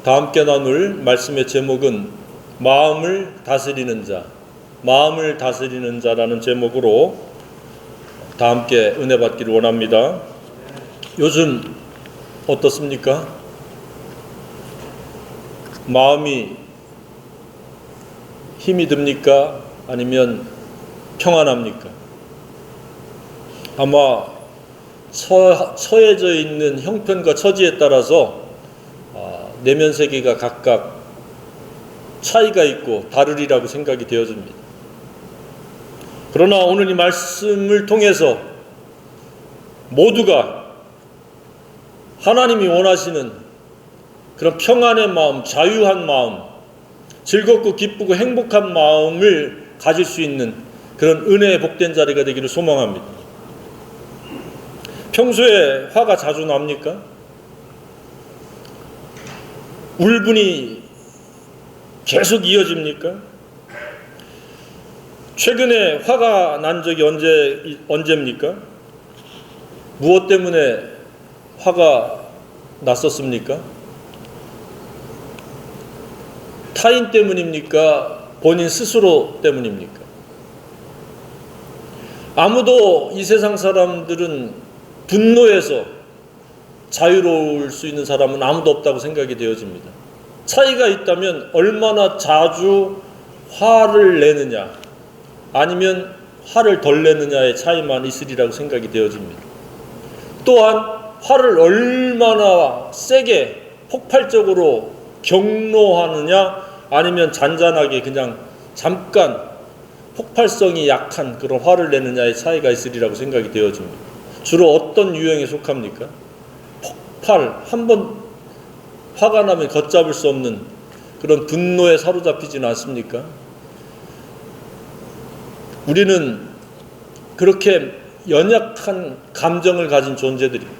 다 함께 나눌 말씀의 제목은 마음을 다스리는 자, 마음을 다스리는 자라는 제목으로 다 함께 은혜 받기를 원합니다. 요즘 어떻습니까? 마음이 힘이 듭니까? 아니면 평안합니까? 아마 처해져 있는 형편과 처지에 따라서 내면 세계가 각각 차이가 있고 다르리라고 생각이 되어집니다. 그러나 오늘 이 말씀을 통해서 모두가 하나님이 원하시는 그런 평안의 마음, 자유한 마음, 즐겁고 기쁘고 행복한 마음을 가질 수 있는 그런 은혜의 복된 자리가 되기를 소망합니다. 평소에 화가 자주 납니까? 울분이 계속 이어집니까? 최근에 화가 난 적이 언제입니까? 무엇 때문에 화가 났었습니까? 타인 때문입니까? 본인 스스로 때문입니까? 아무도 이 세상 사람들은 분노에서 자유로울 수 있는 사람은 아무도 없다고 생각이 되어집니다. 차이가 있다면 얼마나 자주 화를 내느냐 아니면 화를 덜 내느냐의 차이만 있으리라고 생각이 되어집니다. 또한 화를 얼마나 세게 폭발적으로 경로하느냐 아니면 잔잔하게 그냥 잠깐 폭발성이 약한 그런 화를 내느냐의 차이가 있으리라고 생각이 되어집니다. 주로 어떤 유형에 속합니까? 폭발, 한번 화가 나면 걷잡을 수 없는 그런 분노에 사로잡히지는 않습니까? 우리는 그렇게 연약한 감정을 가진 존재들입니다.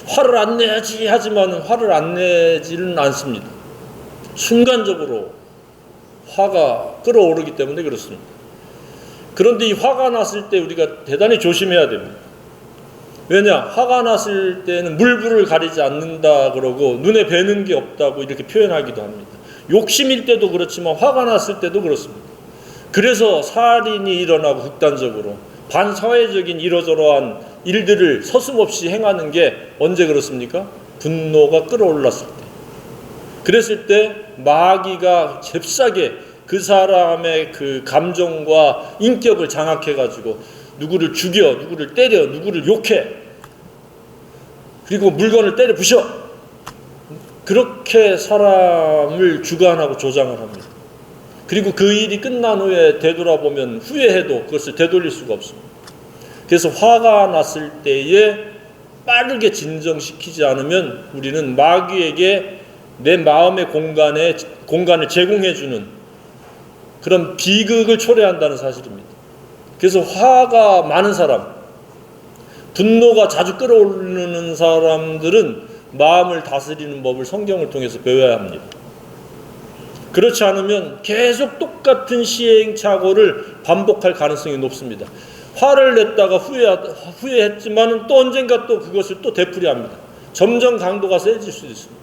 화를 안 내야지 하지만 화를 안 내지는 않습니다. 순간적으로 화가 끓어오르기 때문에 그렇습니다. 그런데 이 화가 났을 때 우리가 대단히 조심해야 됩니다. 왜냐? 화가 났을 때는 물불을 가리지 않는다 그러고 눈에 뵈는 게 없다고 이렇게 표현하기도 합니다. 욕심일 때도 그렇지만 화가 났을 때도 그렇습니다. 그래서 살인이 일어나고 극단적으로 반사회적인 이러저러한 일들을 서슴없이 행하는 게 언제 그렇습니까? 분노가 끌어올랐을 때. 그랬을 때 마귀가 잽싸게 그 사람의 그 감정과 인격을 장악해가지고 누구를 죽여, 누구를 때려, 누구를 욕해, 그리고 물건을 때려 부셔. 그렇게 사람을 주관하고 조장을 합니다. 그리고 그 일이 끝난 후에 되돌아보면 후회해도 그것을 되돌릴 수가 없습니다. 그래서 화가 났을 때에 빠르게 진정시키지 않으면 우리는 마귀에게 내 마음의 공간을 제공해주는 그런 비극을 초래한다는 사실입니다. 그래서 화가 많은 사람, 분노가 자주 끌어오르는 사람들은 마음을 다스리는 법을 성경을 통해서 배워야 합니다. 그렇지 않으면 계속 똑같은 시행착오를 반복할 가능성이 높습니다. 화를 냈다가 후회했지만 또 언젠가 또 그것을 또 되풀이합니다. 점점 강도가 세질 수도 있습니다.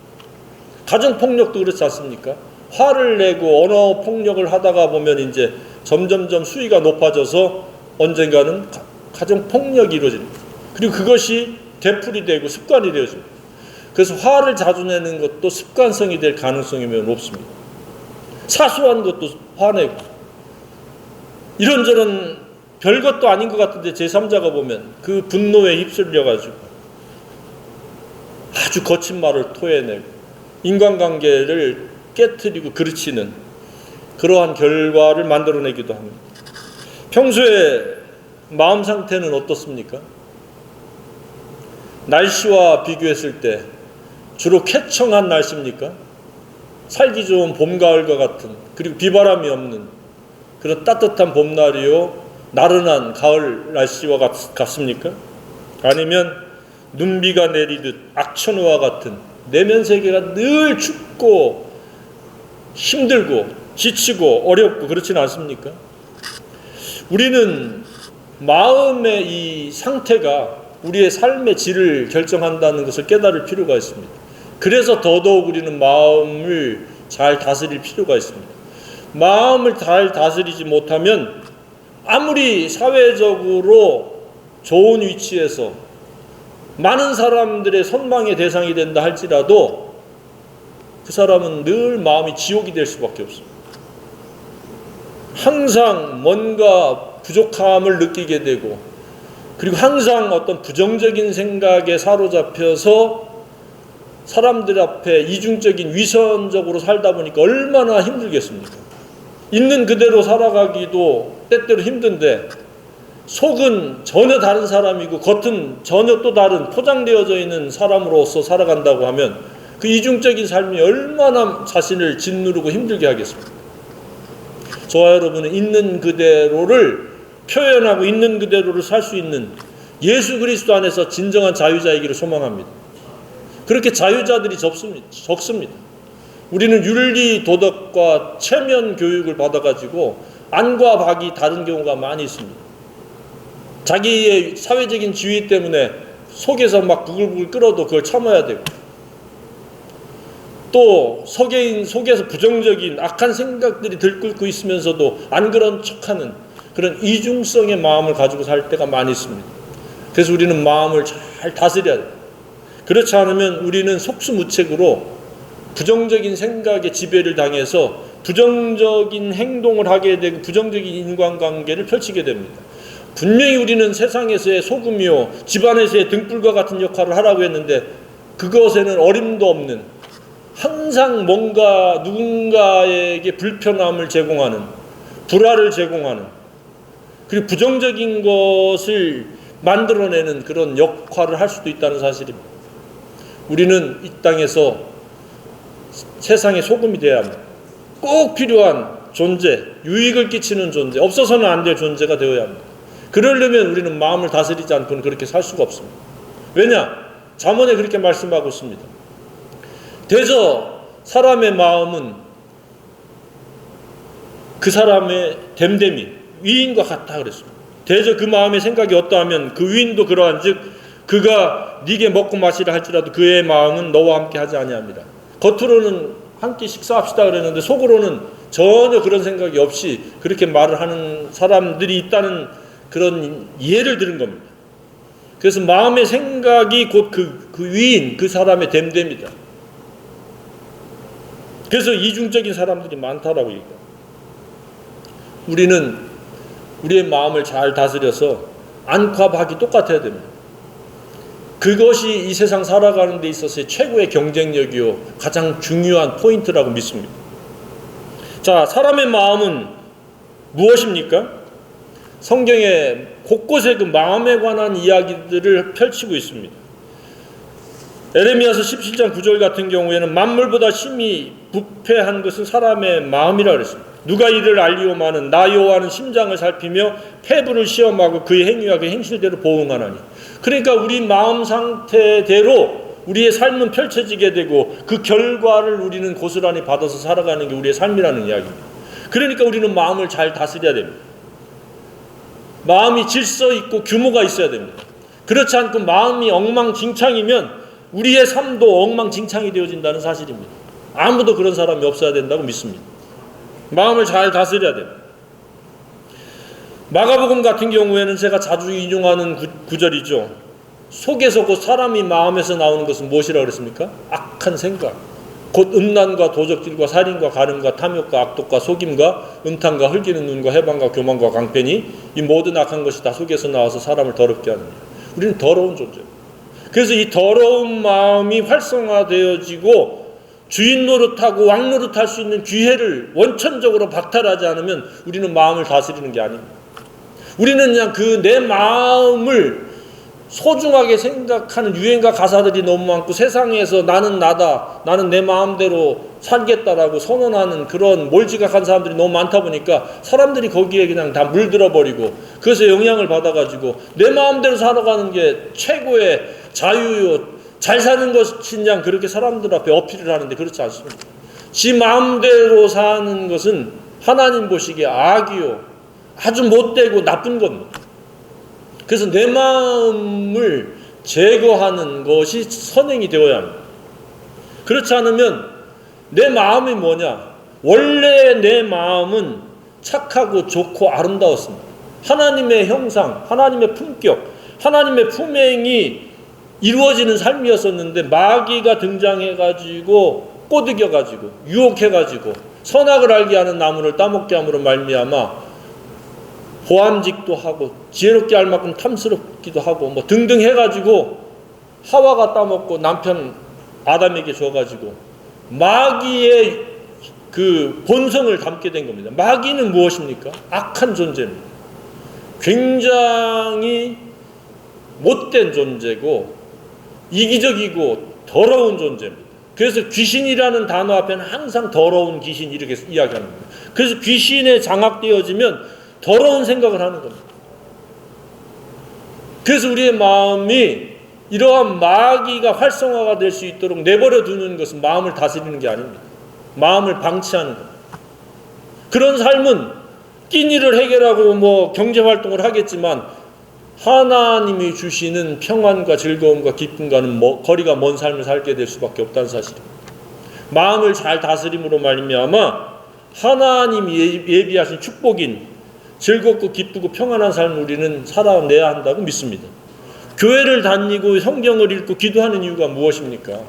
가정폭력도 그렇지 않습니까? 화를 내고 언어폭력을 하다가 보면 이제 점점점 수위가 높아져서 언젠가는 가정폭력이 이루어집니다. 그리고 그것이 되풀이되고 습관이 되어집니다. 그래서 화를 자주 내는 것도 습관성이 될 가능성이 매우 높습니다. 사소한 것도 화내고 이런저런 별것도 아닌 것 같은데 제3자가 보면 그 분노에 휩쓸려가지고 아주 거친 말을 토해내고 인간관계를 깨트리고 그르치는 그러한 결과를 만들어내기도 합니다. 평소에 마음 상태는 어떻습니까? 날씨와 비교했을 때 주로 쾌청한 날씨입니까? 살기 좋은 봄, 가을과 같은, 그리고 비바람이 없는 그런 따뜻한 봄날이요, 나른한 가을 날씨와 같습니까? 아니면 눈비가 내리듯 악천후와 같은 내면 세계가 늘 춥고 힘들고 지치고 어렵고 그렇지는 않습니까? 우리는 마음의 이 상태가 우리의 삶의 질을 결정한다는 것을 깨달을 필요가 있습니다. 그래서 더더욱 우리는 마음을 잘 다스릴 필요가 있습니다. 마음을 잘 다스리지 못하면 아무리 사회적으로 좋은 위치에서 많은 사람들의 선망의 대상이 된다 할지라도 그 사람은 늘 마음이 지옥이 될 수밖에 없습니다. 항상 뭔가 부족함을 느끼게 되고, 그리고 항상 어떤 부정적인 생각에 사로잡혀서 사람들 앞에 이중적인 위선적으로 살다 보니까 얼마나 힘들겠습니까? 있는 그대로 살아가기도 때때로 힘든데 속은 전혀 다른 사람이고 겉은 전혀 또 다른 포장되어져 있는 사람으로서 살아간다고 하면 그 이중적인 삶이 얼마나 자신을 짓누르고 힘들게 하겠습니까? 저와 여러분은 있는 그대로를 표현하고 있는 그대로를 살 수 있는 예수 그리스도 안에서 진정한 자유자이기를 소망합니다. 그렇게 자유자들이 적습니다. 우리는 윤리 도덕과 체면 교육을 받아가지고 안과 박이 다른 경우가 많이 있습니다. 자기의 사회적인 지위 때문에 속에서 막 부글부글 끓어도 그걸 참아야 되고, 또 석개인 속에서 부정적인 악한 생각들이 들끓고 있으면서도 안 그런 척하는 그런 이중성의 마음을 가지고 살 때가 많이 있습니다. 그래서 우리는 마음을 잘 다스려야 돼요. 그렇지 않으면 우리는 속수무책으로 부정적인 생각에 지배를 당해서 부정적인 행동을 하게 되고 부정적인 인간관계를 펼치게 됩니다. 분명히 우리는 세상에서의 소금이요 집안에서의 등불과 같은 역할을 하라고 했는데 그것에는 어림도 없는, 항상 뭔가 누군가에게 불편함을 제공하는, 불화를 제공하는, 그리고 부정적인 것을 만들어내는 그런 역할을 할 수도 있다는 사실입니다. 우리는 이 땅에서 세상의 소금이 되어야 합니다. 꼭 필요한 존재, 유익을 끼치는 존재, 없어서는 안 될 존재가 되어야 합니다. 그러려면 우리는 마음을 다스리지 않고는 그렇게 살 수가 없습니다. 왜냐? 잠언에 그렇게 말씀하고 있습니다. 대저 사람의 마음은 그 사람의 됨됨이 위인과 같다 그랬습니다. 대저 그 마음의 생각이 어떠하면 그 위인도 그러한즉 그가 네게 먹고 마시라 할지라도 그의 마음은 너와 함께 하지 아니합니다. 겉으로는 함께 식사합시다 그랬는데 속으로는 전혀 그런 생각이 없이 그렇게 말을 하는 사람들이 있다는 그런 예를 들은 겁니다. 그래서 마음의 생각이 곧 그 위인, 그 사람의 됨됨이다. 그래서 이중적인 사람들이 많다라고 얘기합니다. 우리는 우리의 마음을 잘 다스려서 안과 박이 똑같아야 됩니다. 그것이 이 세상 살아가는 데 있어서의 최고의 경쟁력이요 가장 중요한 포인트라고 믿습니다. 자, 사람의 마음은 무엇입니까? 성경에 곳곳에 그 마음에 관한 이야기들을 펼치고 있습니다. 에레미야서 17장 9절 같은 경우에는 만물보다 심히 부패한 것은 사람의 마음이라 그랬습니다. 누가 이를 알리오마는 나 여호와는 심장을 살피며 폐부를 시험하고 그의 행위와 그의 행실대로 보응하나니. 그러니까 우리 마음 상태대로 우리의 삶은 펼쳐지게 되고 그 결과를 우리는 고스란히 받아서 살아가는 게 우리의 삶이라는 이야기입니다. 그러니까 우리는 마음을 잘 다스려야 됩니다. 마음이 질서 있고 규모가 있어야 됩니다. 그렇지 않고 마음이 엉망진창이면 우리의 삶도 엉망진창이 되어진다는 사실입니다. 아무도 그런 사람이 없어야 된다고 믿습니다. 마음을 잘 다스려야 됩니다. 마가복음 같은 경우에는 제가 자주 인용하는 구절이죠. 속에서 곧 사람이 마음에서 나오는 것은 무엇이라고 그랬습니까? 악한 생각, 곧 음란과 도적질과 살인과 간음과 탐욕과 악독과 속임과 음탕과 흘기는 눈과 해방과 교만과 강패니 이 모든 악한 것이 다 속에서 나와서 사람을 더럽게 하느니라. 우리는 더러운 존재입니다. 그래서 이 더러운 마음이 활성화되어지고 주인 노릇하고 왕 노릇할 수 있는 기회를 원천적으로 박탈하지 않으면 우리는 마음을 다스리는 게 아닙니다. 우리는 그냥 그 내 마음을 소중하게 생각하는 유행가 가사들이 너무 많고 세상에서 나는 나다, 나는 내 마음대로 살겠다라고 선언하는 그런 몰지각한 사람들이 너무 많다 보니까 사람들이 거기에 그냥 다 물들어 버리고 그것에 영향을 받아가지고 내 마음대로 살아가는 게 최고의 자유요, 잘 사는 것이냐 그렇게 사람들 앞에 어필을 하는데 그렇지 않습니다. 지 마음대로 사는 것은 하나님 보시기에 악이요, 아주 못되고 나쁜 겁니다. 그래서 내 마음을 제거하는 것이 선행이 되어야 합니다. 그렇지 않으면 내 마음이 뭐냐? 원래 내 마음은 착하고 좋고 아름다웠습니다. 하나님의 형상, 하나님의 품격, 하나님의 품행이 이루어지는 삶이었었는데 마귀가 등장해가지고 꼬드겨가지고 유혹해가지고 선악을 알게 하는 나무를 따먹게 함으로 말미암아 호암직도 하고 지혜롭게 할 만큼 탐스럽기도 하고 뭐 등등 해가지고 하와가 따먹고 남편 아담에게 줘가지고 마귀의 그 본성을 담게 된 겁니다. 마귀는 무엇입니까? 악한 존재입니다. 굉장히 못된 존재고 이기적이고 더러운 존재입니다. 그래서 귀신이라는 단어 앞에는 항상 더러운 귀신 이렇게 이야기하는 겁니다. 그래서 귀신에 장악되어지면 더러운 생각을 하는 겁니다. 그래서 우리의 마음이 이러한 마귀가 활성화가 될 수 있도록 내버려 두는 것은 마음을 다스리는 게 아닙니다. 마음을 방치하는 겁니다. 그런 삶은 끼니를 해결하고 뭐 경제활동을 하겠지만 하나님이 주시는 평안과 즐거움과 기쁨과는 거리가 먼 삶을 살게 될 수밖에 없다는 사실입니다. 마음을 잘 다스림으로 말미암아 하나님이 예비하신 축복인 즐겁고 기쁘고 평안한 삶을 우리는 살아내야 한다고 믿습니다. 교회를 다니고 성경을 읽고 기도하는 이유가 무엇입니까?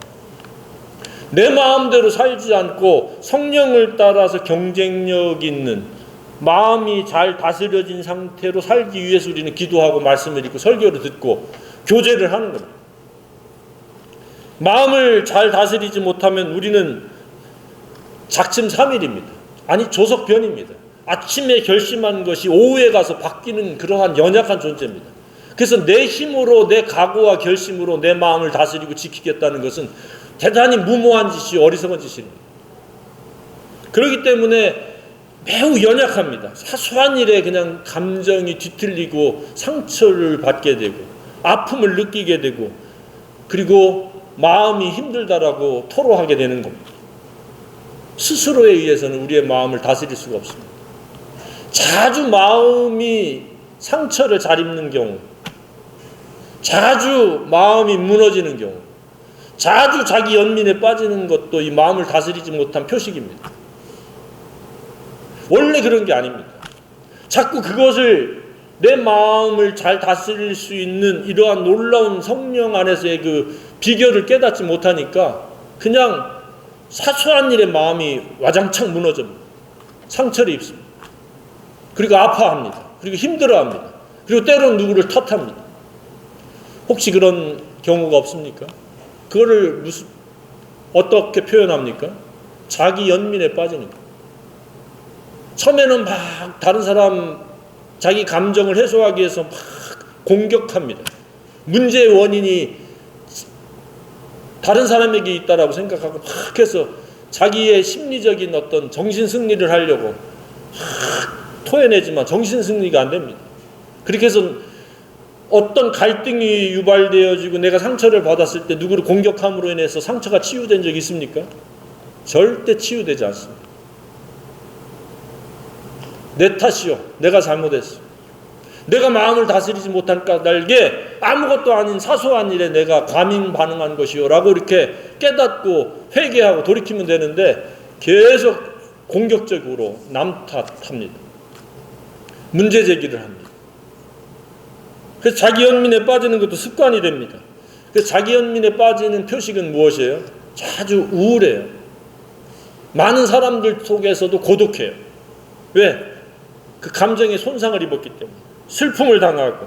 내 마음대로 살지 않고 성령을 따라서 경쟁력 있는 마음이 잘 다스려진 상태로 살기 위해서 우리는 기도하고 말씀을 읽고 설교를 듣고 교제를 하는 겁니다. 마음을 잘 다스리지 못하면 우리는 작심삼일입니다. 아니 조석변입니다. 아침에 결심한 것이 오후에 가서 바뀌는 그러한 연약한 존재입니다. 그래서 내 힘으로 내 각오와 결심으로 내 마음을 다스리고 지키겠다는 것은 대단히 무모한 짓이 어리석은 짓입니다. 그렇기 때문에 매우 연약합니다. 사소한 일에 그냥 감정이 뒤틀리고 상처를 받게 되고 아픔을 느끼게 되고 그리고 마음이 힘들다라고 토로하게 되는 겁니다. 스스로에 의해서는 우리의 마음을 다스릴 수가 없습니다. 자주 마음이 상처를 잘 입는 경우, 자주 마음이 무너지는 경우, 자주 자기 연민에 빠지는 것도 이 마음을 다스리지 못한 표식입니다. 원래 그런 게 아닙니다. 자꾸 그것을 내 마음을 잘 다스릴 수 있는 이러한 놀라운 성령 안에서의 그 비결을 깨닫지 못하니까 그냥 사소한 일에 마음이 와장창 무너집니다. 상처를 입습니다. 그리고 아파합니다. 그리고 힘들어합니다. 그리고 때로는 누구를 탓합니다. 혹시 그런 경우가 없습니까? 그거를 어떻게 표현합니까? 자기 연민에 빠지는 거예요. 처음에는 막 다른 사람 자기 감정을 해소하기 위해서 막 공격합니다. 문제의 원인이 다른 사람에게 있다라고 생각하고 막 해서 자기의 심리적인 어떤 정신 승리를 하려고 막 토해내지만 정신 승리가 안 됩니다. 그렇게 해서 어떤 갈등이 유발되어지고 내가 상처를 받았을 때 누구를 공격함으로 인해서 상처가 치유된 적이 있습니까? 절대 치유되지 않습니다. 내 탓이요. 내가 잘못했어. 내가 마음을 다스리지 못한 까닭에 아무것도 아닌 사소한 일에 내가 과민 반응한 것이요 라고 이렇게 깨닫고 회개하고 돌이키면 되는데 계속 공격적으로 남 탓합니다. 문제 제기를 합니다. 그래서 자기 연민에 빠지는 것도 습관이 됩니다. 그래서 자기 연민에 빠지는 표식은 무엇이에요? 자주 우울해요. 많은 사람들 속에서도 고독해요. 왜? 그 감정에 손상을 입었기 때문에. 슬픔을 당하고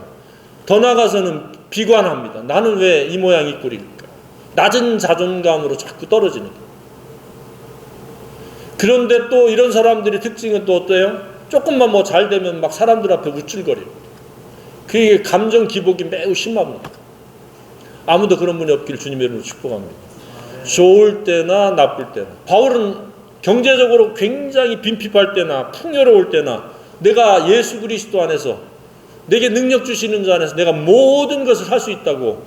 더 나아가서는 비관합니다. 나는 왜 이 모양 이 꼴일까? 낮은 자존감으로 자꾸 떨어지는 거예요. 그런데 또 이런 사람들의 특징은 또 어때요? 조금만 뭐 잘 되면 막 사람들 앞에 우쭐거려요. 그게 감정 기복이 매우 심합니다. 아무도 그런 분이 없기를 주님의 이름으로 축복합니다. 좋을 때나 나쁠 때나. 바울은 경제적으로 굉장히 빈핍할 때나 풍요로울 때나 내가 예수 그리스도 안에서 내게 능력 주시는 자 안에서 내가 모든 것을 할 수 있다고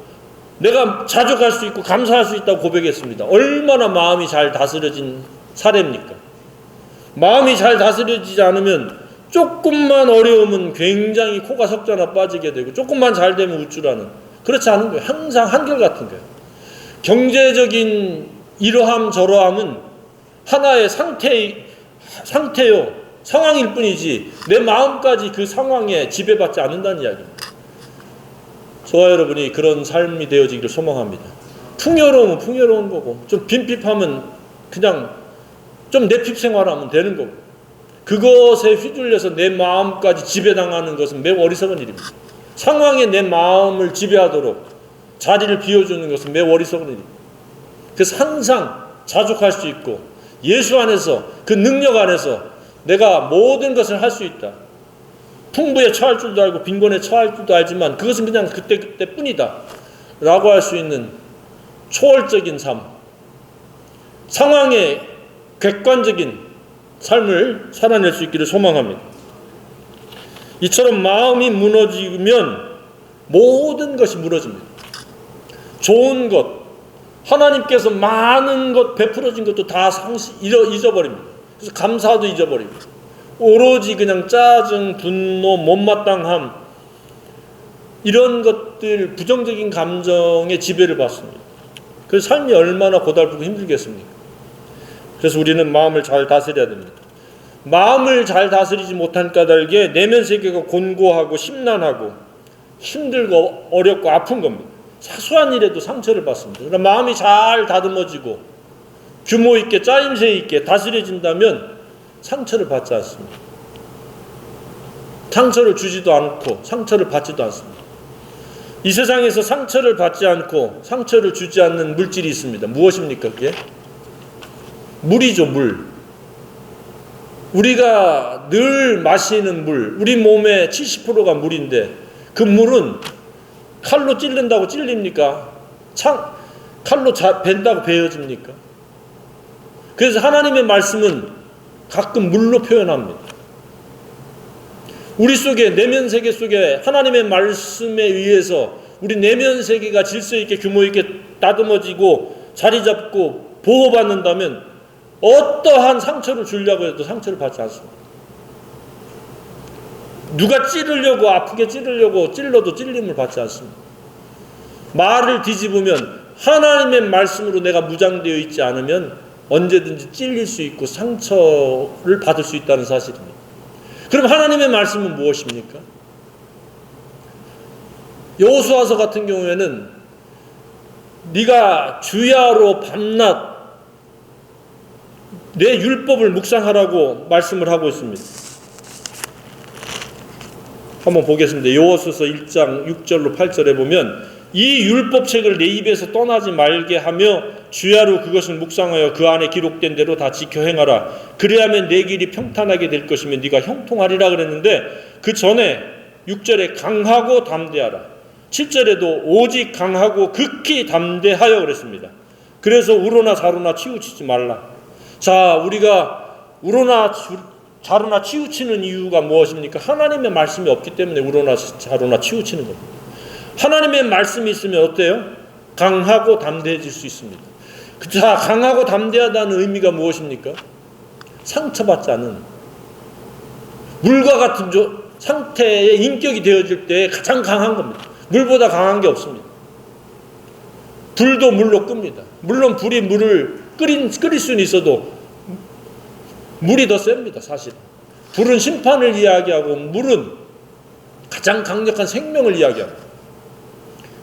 내가 자족할 수 있고 감사할 수 있다고 고백했습니다. 얼마나 마음이 잘 다스려진 사례입니까? 마음이 잘 다스려지지 않으면 조금만 어려우면 굉장히 코가 석자나 빠지게 되고 조금만 잘 되면 우쭐하는 그렇지 않은 거예요. 항상 한결같은 거예요. 경제적인 이러함 저러함은 하나의 상태요, 상황일 뿐이지 내 마음까지 그 상황에 지배받지 않는다는 이야기입니다. 저와 여러분이 그런 삶이 되어지기를 소망합니다. 풍요로우면 풍요로운 거고, 좀 빈핍하면 그냥 좀 내핍 생활하면 되는 거고, 그것에 휘둘려서 내 마음까지 지배당하는 것은 매우 어리석은 일입니다. 상황에 내 마음을 지배하도록 자리를 비워주는 것은 매우 어리석은 일입니다. 그래서 항상 자족할 수 있고, 예수 안에서, 그 능력 안에서 내가 모든 것을 할 수 있다. 풍부에 처할 줄도 알고 빈곤에 처할 줄도 알지만 그것은 그냥 그때뿐이다 라고 할 수 있는 초월적인 삶, 상황에 객관적인 삶을 살아낼 수 있기를 소망합니다. 이처럼 마음이 무너지면 모든 것이 무너집니다. 좋은 것, 하나님께서 많은 것 베풀어진 것도 다 잊어버립니다. 그래서 감사도 잊어버리고, 오로지 그냥 짜증, 분노, 못마땅함, 이런 것들, 부정적인 감정에 지배를 받습니다. 그 삶이 얼마나 고달프고 힘들겠습니까? 그래서 우리는 마음을 잘 다스려야 됩니다. 마음을 잘 다스리지 못한 까닭에 내면 세계가 곤고하고 심란하고 힘들고 어렵고 아픈 겁니다. 사소한 일에도 상처를 받습니다. 그러나 마음이 잘 다듬어지고 규모 있게 짜임새 있게 다스려진다면 상처를 받지 않습니다. 상처를 주지도 않고 상처를 받지도 않습니다. 이 세상에서 상처를 받지 않고 상처를 주지 않는 물질이 있습니다. 무엇입니까 그게? 물이죠, 물. 우리가 늘 마시는 물, 우리 몸의 70%가 물인데 그 물은 칼로 찔른다고 찔립니까? 칼로 벤다고 베어집니까? 그래서 하나님의 말씀은 가끔 물로 표현합니다. 우리 속에, 내면 세계 속에 하나님의 말씀에 의해서 우리 내면 세계가 질서 있게 규모 있게 다듬어지고 자리 잡고 보호받는다면 어떠한 상처를 주려고 해도 상처를 받지 않습니다. 누가 찌르려고, 아프게 찌르려고 찔러도 찔림을 받지 않습니다. 말을 뒤집으면 하나님의 말씀으로 내가 무장되어 있지 않으면 언제든지 찔릴 수 있고 상처를 받을 수 있다는 사실입니다. 그럼 하나님의 말씀은 무엇입니까? 여호수아서 같은 경우에는 네가 주야로 밤낮 내 율법을 묵상하라고 말씀을 하고 있습니다. 한번 보겠습니다. 여호수아서 1장 6절로 8절에 보면 이 율법책을 내 입에서 떠나지 말게 하며 주야로 그것을 묵상하여 그 안에 기록된 대로 다 지켜 행하라. 그래야만 내 길이 평탄하게 될 것이며 네가 형통하리라 그랬는데 그 전에 6절에 강하고 담대하라. 7절에도 오직 강하고 극히 담대하여 그랬습니다. 그래서 우로나 자로나 치우치지 말라. 자, 우리가 우로나 자로나 치우치는 이유가 무엇입니까? 하나님의 말씀이 없기 때문에 우로나 자로나 치우치는 겁니다. 하나님의 말씀이 있으면 어때요? 강하고 담대해질 수 있습니다. 자, 강하고 담대하다는 의미가 무엇입니까? 상처받지 않는 물과 같은 상태의 인격이 되어질 때 가장 강한 겁니다. 물보다 강한 게 없습니다. 불도 물로 끕니다. 물론 불이 물을 끓일 수는 있어도 물이 더 셉니다. 사실 불은 심판을 이야기하고 물은 가장 강력한 생명을 이야기합니다.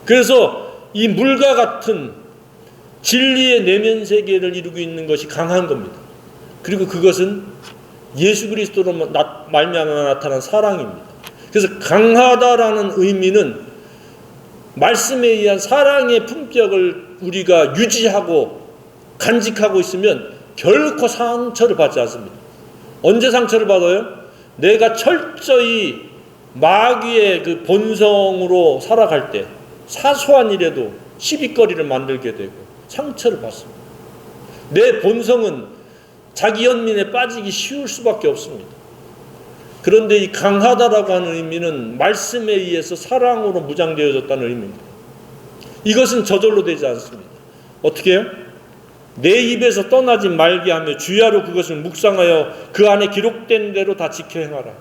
그래서 이 물과 같은 진리의 내면 세계를 이루고 있는 것이 강한 겁니다. 그리고 그것은 예수 그리스도로 말미암아 나타난 사랑입니다. 그래서 강하다라는 의미는 말씀에 의한 사랑의 품격을 우리가 유지하고 간직하고 있으면 결코 상처를 받지 않습니다. 언제 상처를 받아요? 내가 철저히 마귀의 그 본성으로 살아갈 때 사소한 일에도 시비거리를 만들게 되고 상처를 받습니다. 내 본성은 자기 연민에 빠지기 쉬울 수밖에 없습니다. 그런데 이 강하다라고 하는 의미는 말씀에 의해서 사랑으로 무장되어졌다는 의미입니다. 이것은 저절로 되지 않습니다. 어떻게 해요? 내 입에서 떠나지 말게 하며 주야로 그것을 묵상하여 그 안에 기록된 대로 다 지켜 행하라.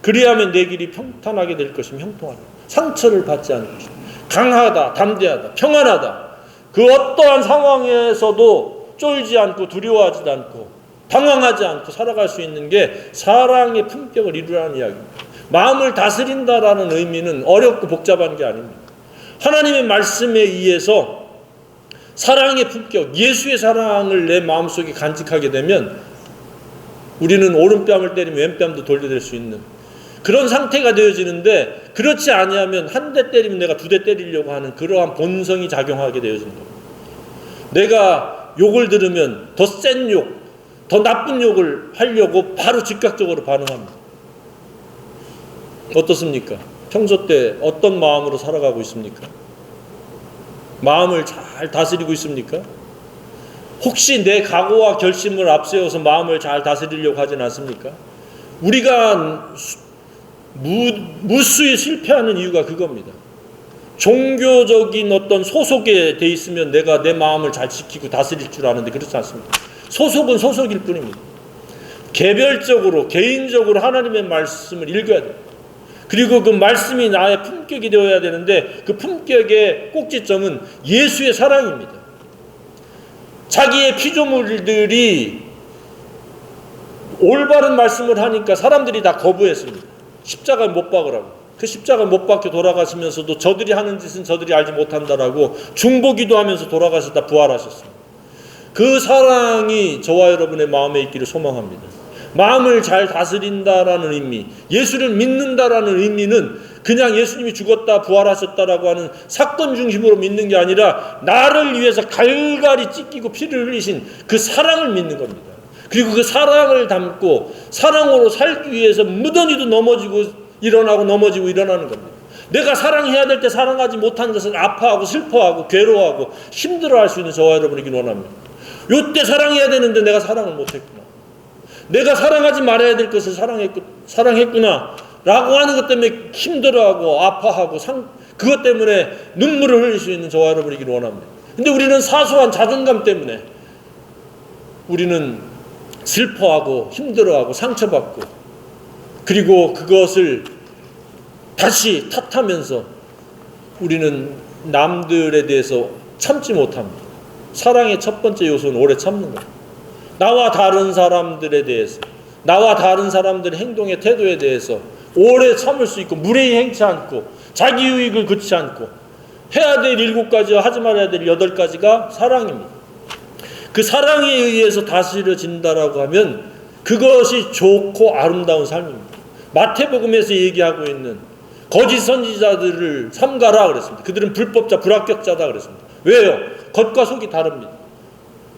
그리하면 내 길이 평탄하게 될 것이며 형통하라. 상처를 받지 않을 것이다. 강하다, 담대하다, 평안하다. 그 어떠한 상황에서도 쫄지 않고 두려워하지 않고 당황하지 않고 살아갈 수 있는 게 사랑의 품격을 이루라는 이야기입니다. 마음을 다스린다라는 의미는 어렵고 복잡한 게 아닙니다. 하나님의 말씀에 의해서 사랑의 품격, 예수의 사랑을 내 마음속에 간직하게 되면 우리는 오른뺨을 때리면 왼뺨도 돌려댈 수 있는 그런 상태가 되어지는데, 그렇지 아니하면 한 대 때리면 내가 두 대 때리려고 하는 그러한 본성이 작용하게 되어지는 겁니다. 내가 욕을 들으면 더 센 욕, 더 나쁜 욕을 하려고 바로 즉각적으로 반응합니다. 어떻습니까? 평소 때 어떤 마음으로 살아가고 있습니까? 마음을 잘 다스리고 있습니까? 혹시 내 각오와 결심을 앞세워서 마음을 잘 다스리려고 하진 않습니까? 우리가 무수히 실패하는 이유가 그겁니다. 종교적인 어떤 소속에 돼 있으면 내가 내 마음을 잘 지키고 다스릴 줄 아는데 그렇지 않습니다. 소속은 소속일 뿐입니다. 개별적으로 개인적으로 하나님의 말씀을 읽어야 돼요. 그리고 그 말씀이 나의 품격이 되어야 되는데 그 품격의 꼭지점은 예수의 사랑입니다. 자기의 피조물들이 올바른 말씀을 하니까 사람들이 다 거부했습니다. 십자가를 못 박으라고. 그 십자가를 못 박혀 돌아가시면서도 저들이 하는 짓은 저들이 알지 못한다라고 중보기도 하면서 돌아가셨다 부활하셨습니다. 그 사랑이 저와 여러분의 마음에 있기를 소망합니다. 마음을 잘 다스린다라는 의미, 예수를 믿는다라는 의미는 그냥 예수님이 죽었다 부활하셨다라고 하는 사건 중심으로 믿는 게 아니라 나를 위해서 갈갈이 찢기고 피를 흘리신 그 사랑을 믿는 겁니다. 그리고 그 사랑을 담고 사랑으로 살기 위해서 무던히도 넘어지고 일어나고 넘어지고 일어나는 겁니다. 내가 사랑해야 될 때 사랑하지 못한 것을 아파하고 슬퍼하고 괴로워하고 힘들어할 수 있는 저와 여러분이길 원합니다. 요때 사랑해야 되는데 내가 사랑을 못했구나. 내가 사랑하지 말아야 될 것을 사랑했구나 라고 하는 것 때문에 힘들어하고 아파하고 그것 때문에 눈물을 흘릴 수 있는 저와 여러분이길 원합니다. 근데 우리는 사소한 자존감 때문에 우리는 슬퍼하고 힘들어하고 상처받고 그리고 그것을 다시 탓하면서 우리는 남들에 대해서 참지 못합니다. 사랑의 첫 번째 요소는 오래 참는 겁니다. 나와 다른 사람들에 대해서, 나와 다른 사람들의 행동의 태도에 대해서 오래 참을 수 있고 무례히 행치 않고 자기 유익을 그치 않고 해야 될 7가지와 하지 말아야 될 8가지가 사랑입니다. 그 사랑에 의해서 다스려진다라고 하면 그것이 좋고 아름다운 삶입니다. 마태복음에서 얘기하고 있는 거짓 선지자들을 삼가라 그랬습니다. 그들은 불법자, 불합격자다 그랬습니다. 왜요? 겉과 속이 다릅니다.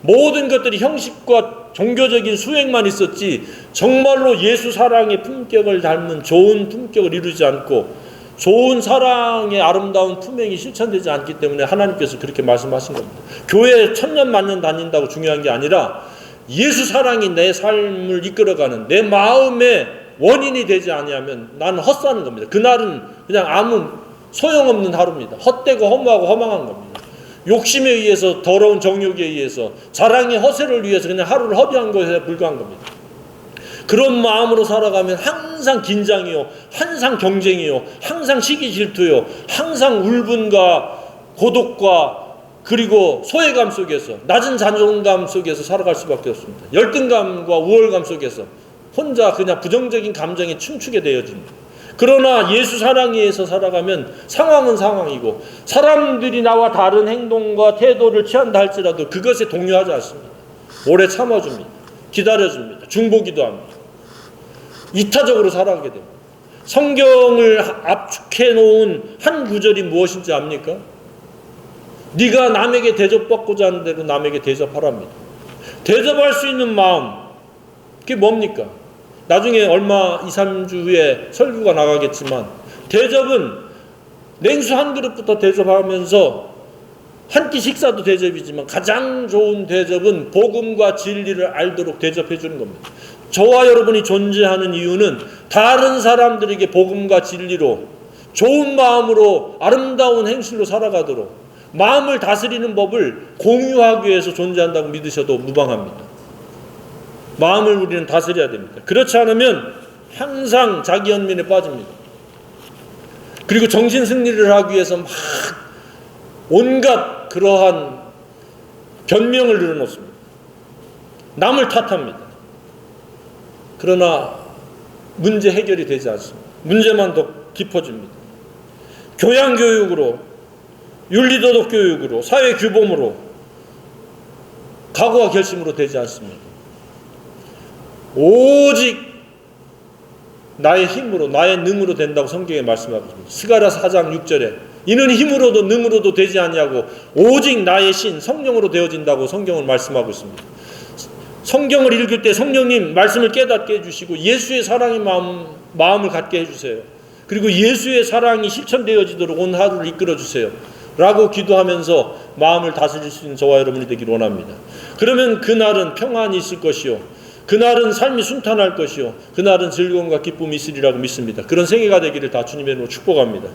모든 것들이 형식과 종교적인 수행만 있었지 정말로 예수 사랑의 품격을 닮은 좋은 품격을 이루지 않고 좋은 사랑의 아름다운 품행이 실천되지 않기 때문에 하나님께서 그렇게 말씀하신 겁니다. 교회 천년 만년 다닌다고 중요한 게 아니라 예수 사랑이 내 삶을 이끌어가는 내 마음의 원인이 되지 아니하면 나는 헛사는 겁니다. 그날은 그냥 아무 소용없는 하루입니다. 헛되고 허무하고 허망한 겁니다. 욕심에 의해서, 더러운 정욕에 의해서, 자랑의 허세를 위해서 그냥 하루를 허비한 것에 불과한 겁니다. 그런 마음으로 살아가면 항상 긴장이요, 항상 경쟁이요, 항상 시기 질투요, 항상 울분과 고독과 그리고 소외감 속에서, 낮은 자존감 속에서 살아갈 수밖에 없습니다. 열등감과 우월감 속에서 혼자 그냥 부정적인 감정에 춤추게 되어집니다. 그러나 예수 사랑에 의해서 살아가면 상황은 상황이고 사람들이 나와 다른 행동과 태도를 취한다 할지라도 그것에 동요하지 않습니다. 오래 참아줍니다. 기다려줍니다. 중보기도 합니다. 이타적으로 살아가게 됩니다. 성경을 압축해 놓은 한 구절이 무엇인지 압니까? 네가 남에게 대접받고자 하는 대로 남에게 대접하랍니다. 대접할 수 있는 마음, 그게 뭡니까? 나중에 얼마 2, 3주 후에 설교가 나가겠지만 대접은 냉수 한 그릇부터 대접하면서 한 끼 식사도 대접이지만 가장 좋은 대접은 복음과 진리를 알도록 대접해 주는 겁니다. 저와 여러분이 존재하는 이유는 다른 사람들에게 복음과 진리로 좋은 마음으로 아름다운 행실로 살아가도록 마음을 다스리는 법을 공유하기 위해서 존재한다고 믿으셔도 무방합니다. 마음을 우리는 다스려야 됩니다. 그렇지 않으면 항상 자기 연민에 빠집니다. 그리고 정신 승리를 하기 위해서 막 온갖 그러한 변명을 늘어놓습니다. 남을 탓합니다. 그러나 문제 해결이 되지 않습니다. 문제만 더 깊어집니다. 교양교육으로, 윤리도덕 교육으로, 사회규범으로, 각오와 결심으로 되지 않습니다. 오직 나의 힘으로, 나의 능으로 된다고 성경에 말씀하고 있습니다. 스가랴 4장 6절에 이는 힘으로도 능으로도 되지 않냐고 오직 나의 신 성령으로 되어진다고 성경은 말씀하고 있습니다. 성경을 읽을 때 성령님 말씀을 깨닫게 해주시고 예수의 사랑의 마음을 갖게 해주세요. 그리고 예수의 사랑이 실천되어지도록 온 하루를 이끌어주세요 라고 기도하면서 마음을 다스릴 수 있는 저와 여러분이 되기를 원합니다. 그러면 그날은 평안이 있을 것이요, 그날은 삶이 순탄할 것이요, 그날은 즐거움과 기쁨이 있으리라고 믿습니다. 그런 생애가 되기를 다 주님의 이름으로 축복합니다.